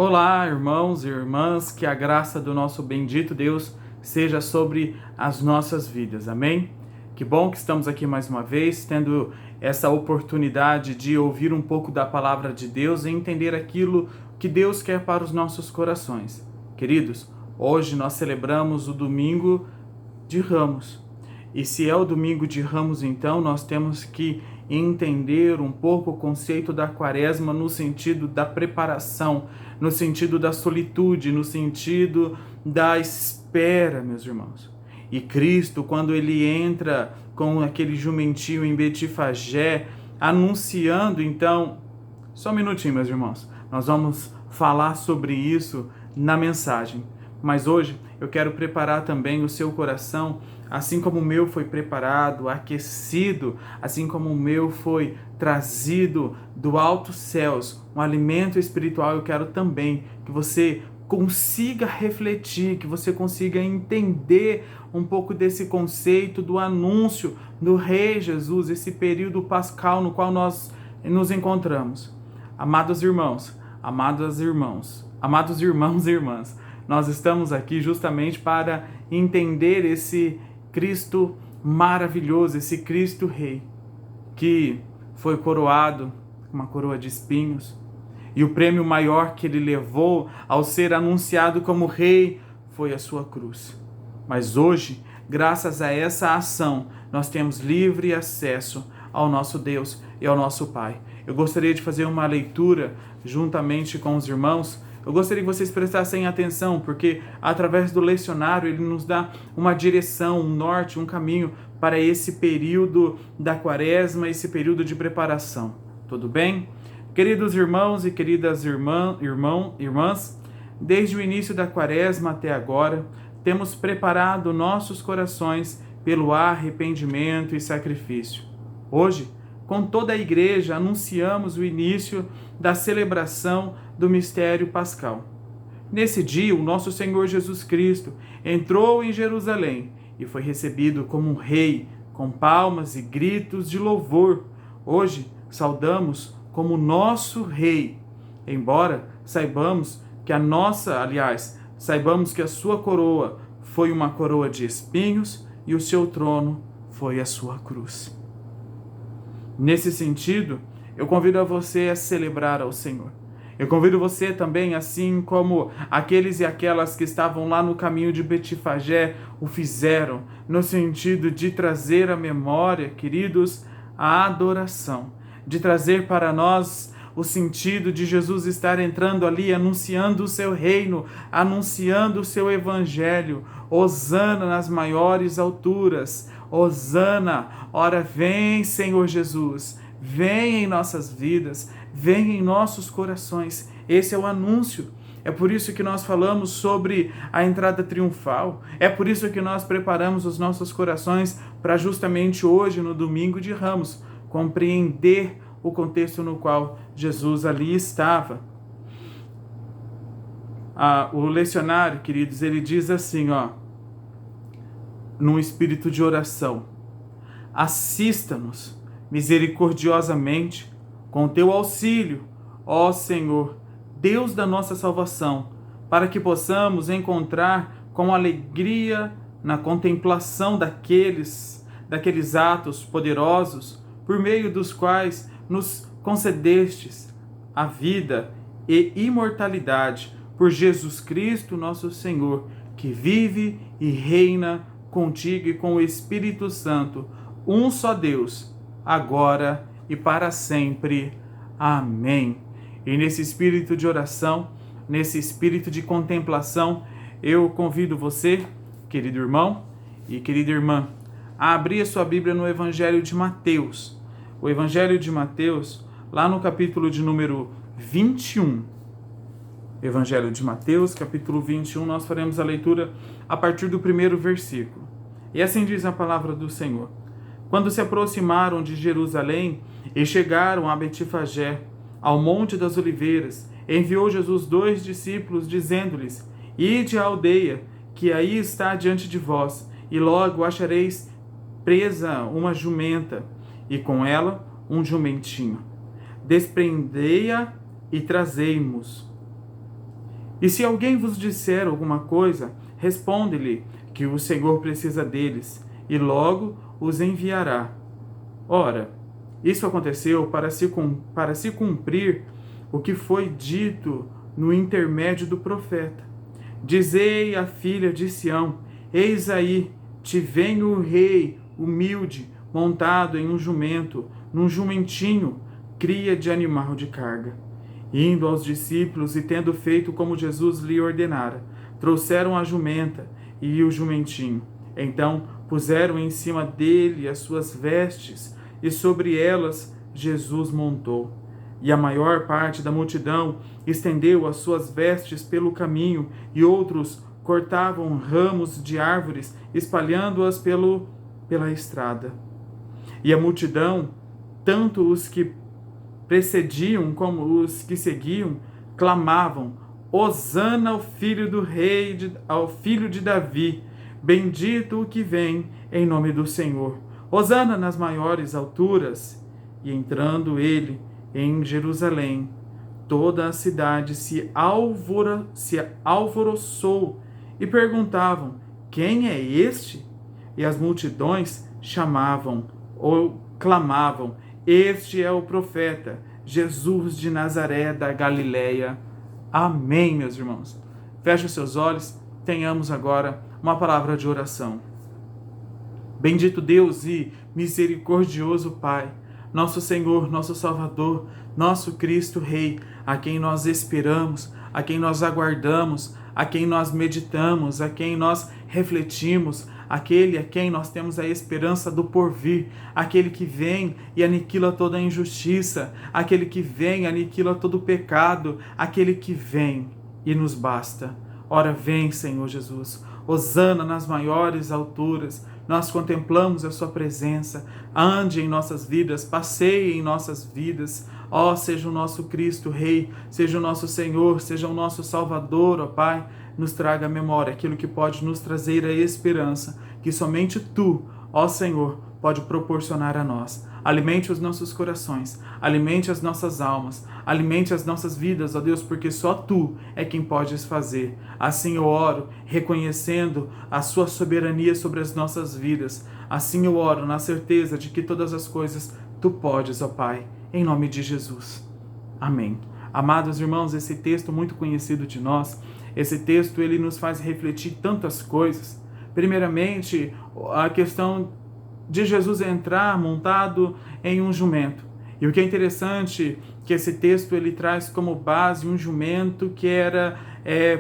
Olá, irmãos e irmãs, que a graça do nosso bendito Deus seja sobre as nossas vidas, amém? Que bom que estamos aqui mais uma vez, tendo essa oportunidade de ouvir um pouco da palavra de Deus e entender aquilo que Deus quer para os nossos corações. Queridos, hoje nós celebramos o domingo de Ramos. E se é o domingo de Ramos, então nós temos que entender um pouco o conceito da quaresma no sentido da preparação, no sentido da solitude, no sentido da espera, meus irmãos. E Cristo, quando ele entra com aquele jumentinho em Betifagé, anunciando, então, só um minutinho, meus irmãos, nós vamos falar sobre isso na mensagem. Mas hoje eu quero preparar também o seu coração, assim como o meu foi preparado, aquecido, assim como o meu foi trazido do altos céus, um alimento espiritual. Eu quero também que você consiga refletir, que você consiga entender um pouco desse conceito do anúncio do Rei Jesus, esse período pascal no qual nós nos encontramos. Amados irmãos, amados irmãos e irmãs, nós estamos aqui justamente para entender esse Cristo maravilhoso, esse Cristo Rei, que foi coroado com uma coroa de espinhos, e o prêmio maior que ele levou ao ser anunciado como Rei foi a sua cruz. Mas hoje, graças a essa ação, nós temos livre acesso ao nosso Deus e ao nosso Pai. Eu gostaria de fazer uma leitura juntamente com os irmãos. Eu gostaria que vocês prestassem atenção, porque através do lecionário ele nos dá uma direção, um norte, um caminho para esse período da quaresma, esse período de preparação. Tudo bem? Queridos irmãos e queridas irmãs, desde o início da quaresma até agora, temos preparado nossos corações pelo arrependimento e sacrifício. Hoje, com toda a igreja, anunciamos o início da celebração do mistério pascal. Nesse dia, o nosso Senhor Jesus Cristo entrou em Jerusalém e foi recebido como um rei, com palmas e gritos de louvor. Hoje, saudamos como nosso rei, embora saibamos que saibamos que a sua coroa foi uma coroa de espinhos e o seu trono foi a sua cruz. Nesse sentido, eu convido a você a celebrar ao Senhor. Eu convido você também, assim como aqueles e aquelas que estavam lá no caminho de Betifagé o fizeram, no sentido de trazer à memória, queridos, a adoração, de trazer para nós o sentido de Jesus estar entrando ali, anunciando o seu reino, anunciando o seu evangelho. Hosana nas maiores alturas. Hosana, ora vem, Senhor Jesus, vem em nossas vidas, vem em nossos corações. Esse é o anúncio. É por isso que nós falamos sobre a entrada triunfal. É por isso que nós preparamos os nossos corações para justamente hoje, no domingo de Ramos, compreender o contexto no qual Jesus ali estava. O lecionário, queridos, ele diz assim, num espírito de oração: assista-nos misericordiosamente com teu auxílio, ó Senhor, Deus da nossa salvação, para que possamos encontrar com alegria na contemplação daqueles atos poderosos por meio dos quais nos concedestes a vida e imortalidade por Jesus Cristo, nosso Senhor, que vive e reina contigo e com o Espírito Santo, um só Deus, agora e para sempre. Amém. E nesse espírito de oração, nesse espírito de contemplação, eu convido você, querido irmão e querida irmã, a abrir a sua Bíblia no Evangelho de Mateus. O Evangelho de Mateus, lá no capítulo de número 21. Evangelho de Mateus, capítulo 21, nós faremos a leitura a partir do primeiro versículo. E assim diz a palavra do Senhor. Quando se aproximaram de Jerusalém e chegaram a Betifagé, ao Monte das Oliveiras, enviou Jesus 2 discípulos, dizendo-lhes: ide à aldeia, que aí está diante de vós, e logo achareis presa uma jumenta, e com ela um jumentinho. Desprendei-a e trazei-mos. E se alguém vos disser alguma coisa, responde-lhe que o Senhor precisa deles, e logo os enviará. Ora, isso aconteceu para se cumprir o que foi dito no intermédio do profeta. Dizei à filha de Sião: eis aí, te vem o rei humilde, montado em um jumento, num jumentinho, cria de animal de carga. Indo aos discípulos e tendo feito como Jesus lhe ordenara, trouxeram a jumenta e o jumentinho. Então puseram em cima dele as suas vestes, e sobre elas Jesus montou. E a maior parte da multidão estendeu as suas vestes pelo caminho, e outros cortavam ramos de árvores, espalhando-as pela estrada. E a multidão, tanto os que precediam como os que seguiam, clamavam: Hosana ao filho do rei, ao filho de Davi, bendito o que vem em nome do Senhor. Hosana nas maiores alturas. E entrando ele em Jerusalém, toda a cidade se alvoroçou e perguntavam: quem é este? E as multidões chamavam ou clamavam: este é o profeta, Jesus de Nazaré da Galileia. Amém, meus irmãos. Feche os seus olhos, tenhamos agora uma palavra de oração. Bendito Deus e misericordioso Pai, nosso Senhor, nosso Salvador, nosso Cristo Rei, a quem nós esperamos, a quem nós aguardamos, a quem nós meditamos, a quem nós refletimos, aquele a quem nós temos a esperança do porvir, aquele que vem e aniquila toda a injustiça, aquele que vem e aniquila todo o pecado, aquele que vem e nos basta. Ora vem, Senhor Jesus, hosana nas maiores alturas. Nós contemplamos a sua presença, ande em nossas vidas, passeie em nossas vidas. Ó, seja o nosso Cristo Rei, seja o nosso Senhor, seja o nosso Salvador, ó Pai, nos traga à memória aquilo que pode nos trazer a esperança, que somente Tu, ó Senhor, pode proporcionar a nós. Alimente os nossos corações, alimente as nossas almas, alimente as nossas vidas, ó Deus, porque só Tu é quem podes fazer. Assim eu oro, reconhecendo a Sua soberania sobre as nossas vidas. Assim eu oro na certeza de que todas as coisas Tu podes, ó Pai, em nome de Jesus. Amém. Amados irmãos, esse texto muito conhecido de nós, esse texto ele nos faz refletir tantas coisas. Primeiramente, a questão de Jesus entrar montado em um jumento. E o que é interessante que esse texto ele traz como base um jumento que era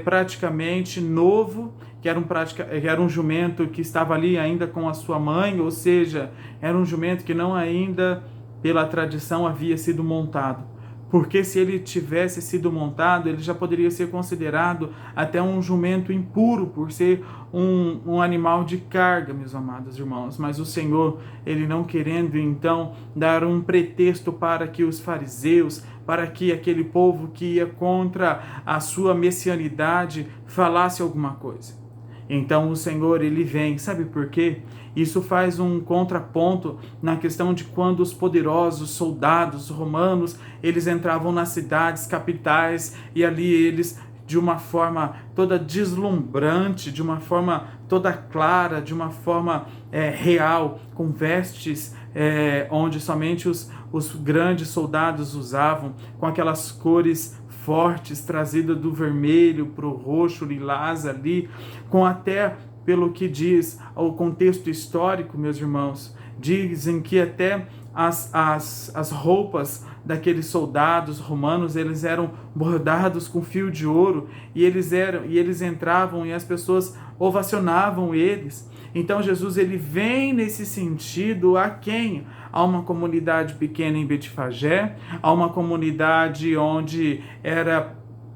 praticamente novo, que era um jumento que estava ali ainda com a sua mãe, ou seja, era um jumento que não ainda pela tradição havia sido montado. Porque se ele tivesse sido montado, ele já poderia ser considerado até um jumento impuro, por ser um animal de carga, meus amados irmãos. Mas o Senhor, ele não querendo então dar um pretexto para que os fariseus, para que aquele povo que ia contra a sua messianidade falasse alguma coisa. Então o Senhor, ele vem, sabe por quê? Isso faz um contraponto na questão de quando os poderosos soldados romanos, eles entravam nas cidades capitais e ali eles, de uma forma toda deslumbrante, de uma forma toda clara, de uma forma real, com vestes onde somente os grandes soldados usavam, com aquelas cores fortes, trazida do vermelho para o roxo, lilás ali, com até, pelo que diz o contexto histórico, meus irmãos, dizem que até as roupas daqueles soldados romanos, eles eram bordados com fio de ouro, e eles entravam e as pessoas ovacionavam eles. Então Jesus ele vem nesse sentido a quem? A uma comunidade pequena em Betfagé, a uma comunidade onde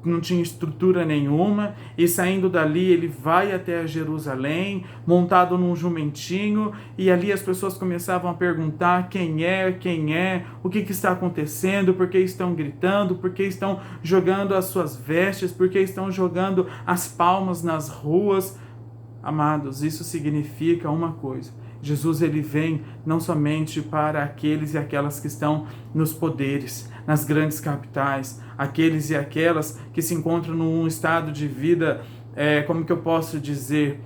não tinha estrutura nenhuma, e saindo dali ele vai até Jerusalém, montado num jumentinho, e ali as pessoas começavam a perguntar quem é, o que está acontecendo, por que estão gritando, por que estão jogando as suas vestes, por que estão jogando as palmas nas ruas. Amados, isso significa uma coisa: Jesus ele vem não somente para aqueles e aquelas que estão nos poderes, nas grandes capitais, aqueles e aquelas que se encontram num estado de vida, como que eu posso dizer,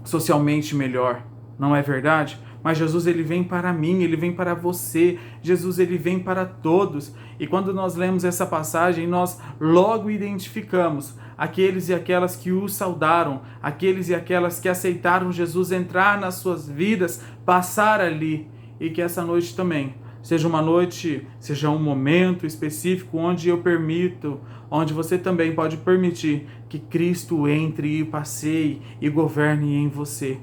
socialmente melhor, não é verdade? Mas Jesus ele vem para mim, ele vem para você, Jesus ele vem para todos. E quando nós lemos essa passagem, nós logo identificamos aqueles e aquelas que o saudaram, aqueles e aquelas que aceitaram Jesus entrar nas suas vidas, passar ali. E que essa noite também seja uma noite, seja um momento específico onde eu permito, onde você também pode permitir que Cristo entre e passeie e governe em você.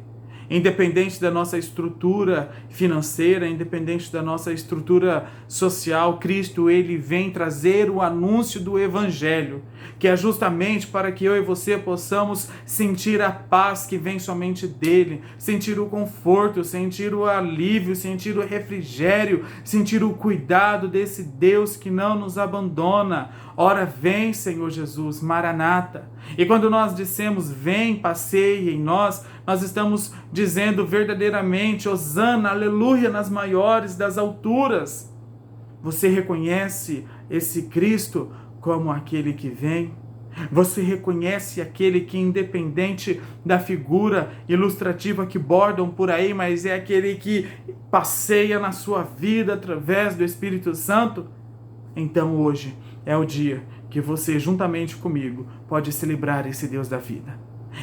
Independente da nossa estrutura financeira, independente da nossa estrutura social, Cristo ele vem trazer o anúncio do Evangelho, que é justamente para que eu e você possamos sentir a paz que vem somente dele, sentir o conforto, sentir o alívio, sentir o refrigério, sentir o cuidado desse Deus que não nos abandona. Ora vem, Senhor Jesus, Maranata. E quando nós dissemos vem, passeie em nós, nós estamos dizendo verdadeiramente hosana, aleluia, nas maiores das alturas. Você reconhece esse Cristo como aquele que vem? Você reconhece aquele que, independente da figura ilustrativa que bordam por aí, mas é aquele que passeia na sua vida através do Espírito Santo? Então hoje é o dia que você, juntamente comigo, pode celebrar esse Deus da vida.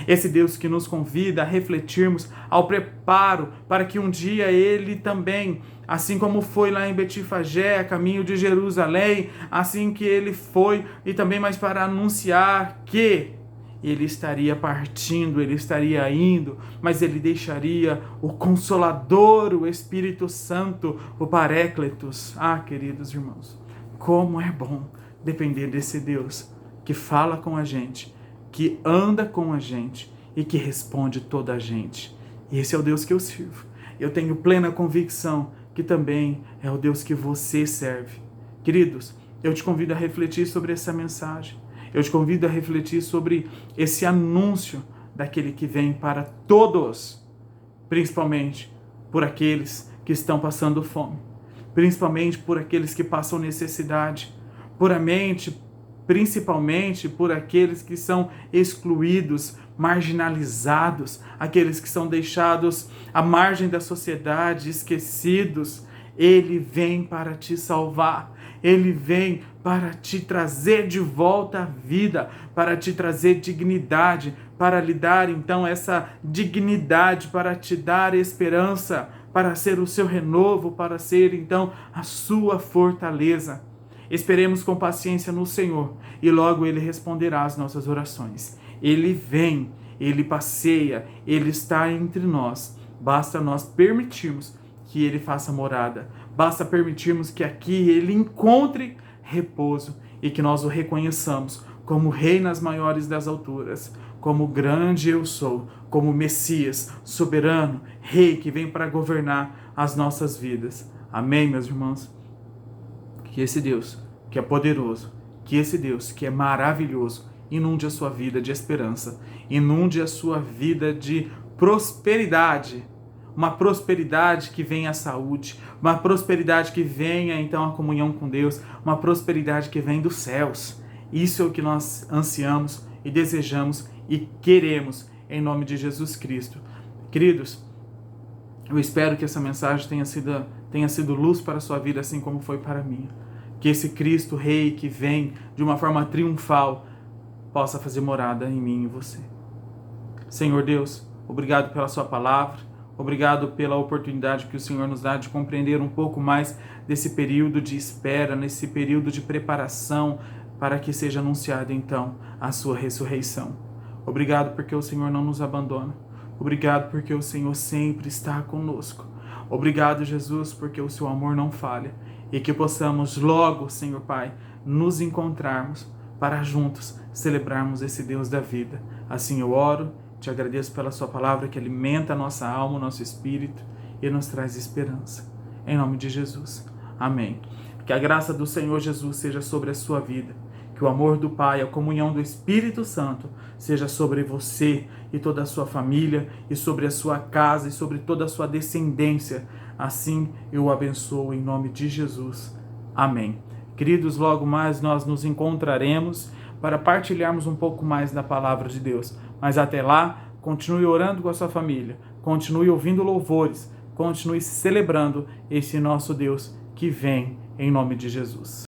Esse Deus que nos convida a refletirmos ao preparo para que um dia Ele também, assim como foi lá em Betifagé, a caminho de Jerusalém, assim que Ele foi, e também mais para anunciar que Ele estaria partindo, Ele estaria indo, mas Ele deixaria o Consolador, o Espírito Santo, o Paráclitos. Ah, queridos irmãos, como é bom depender desse Deus que fala com a gente, que anda com a gente e que responde toda a gente. E esse é o Deus que eu sirvo. Eu tenho plena convicção que também é o Deus que você serve. Queridos, eu te convido a refletir sobre essa mensagem. Eu te convido a refletir sobre esse anúncio daquele que vem para todos, principalmente por aqueles que estão passando fome, principalmente por aqueles que passam necessidade, principalmente por aqueles que são excluídos, marginalizados, aqueles que são deixados à margem da sociedade, esquecidos. Ele vem para te salvar, Ele vem para te trazer de volta à vida, para te trazer dignidade, para lhe dar então essa dignidade, para te dar esperança, para ser o seu renovo, para ser então a sua fortaleza. Esperemos com paciência no Senhor e logo Ele responderá às nossas orações. Ele vem, Ele passeia, Ele está entre nós. Basta nós permitirmos que Ele faça morada. Basta permitirmos que aqui Ele encontre repouso e que nós o reconheçamos como Rei nas maiores das alturas, como grande eu sou, como Messias, soberano, Rei que vem para governar as nossas vidas. Amém, meus irmãos? Que esse Deus, que é poderoso, que esse Deus, que é maravilhoso, inunde a sua vida de esperança, inunde a sua vida de prosperidade, uma prosperidade que venha a saúde, uma prosperidade que venha então a comunhão com Deus, uma prosperidade que vem dos céus. Isso é o que nós ansiamos e desejamos e queremos em nome de Jesus Cristo. Queridos, eu espero que essa mensagem tenha sido luz para a sua vida, assim como foi para a minha. Que esse Cristo Rei que vem de uma forma triunfal possa fazer morada em mim e em você. Senhor Deus, obrigado pela sua palavra, obrigado pela oportunidade que o Senhor nos dá de compreender um pouco mais desse período de espera, nesse período de preparação para que seja anunciada então a sua ressurreição. Obrigado porque o Senhor não nos abandona. Obrigado porque o Senhor sempre está conosco. Obrigado, Jesus, porque o seu amor não falha. E que possamos logo, Senhor Pai, nos encontrarmos para juntos celebrarmos esse Deus da vida. Assim eu oro, te agradeço pela sua palavra que alimenta a nossa alma, o nosso espírito e nos traz esperança. Em nome de Jesus. Amém. Que a graça do Senhor Jesus seja sobre a sua vida. Que o amor do Pai, a comunhão do Espírito Santo seja sobre você e toda a sua família, e sobre a sua casa, e sobre toda a sua descendência. Assim eu o abençoo em nome de Jesus. Amém. Queridos, logo mais nós nos encontraremos para partilharmos um pouco mais da palavra de Deus. Mas até lá, continue orando com a sua família, continue ouvindo louvores, continue celebrando esse nosso Deus que vem em nome de Jesus.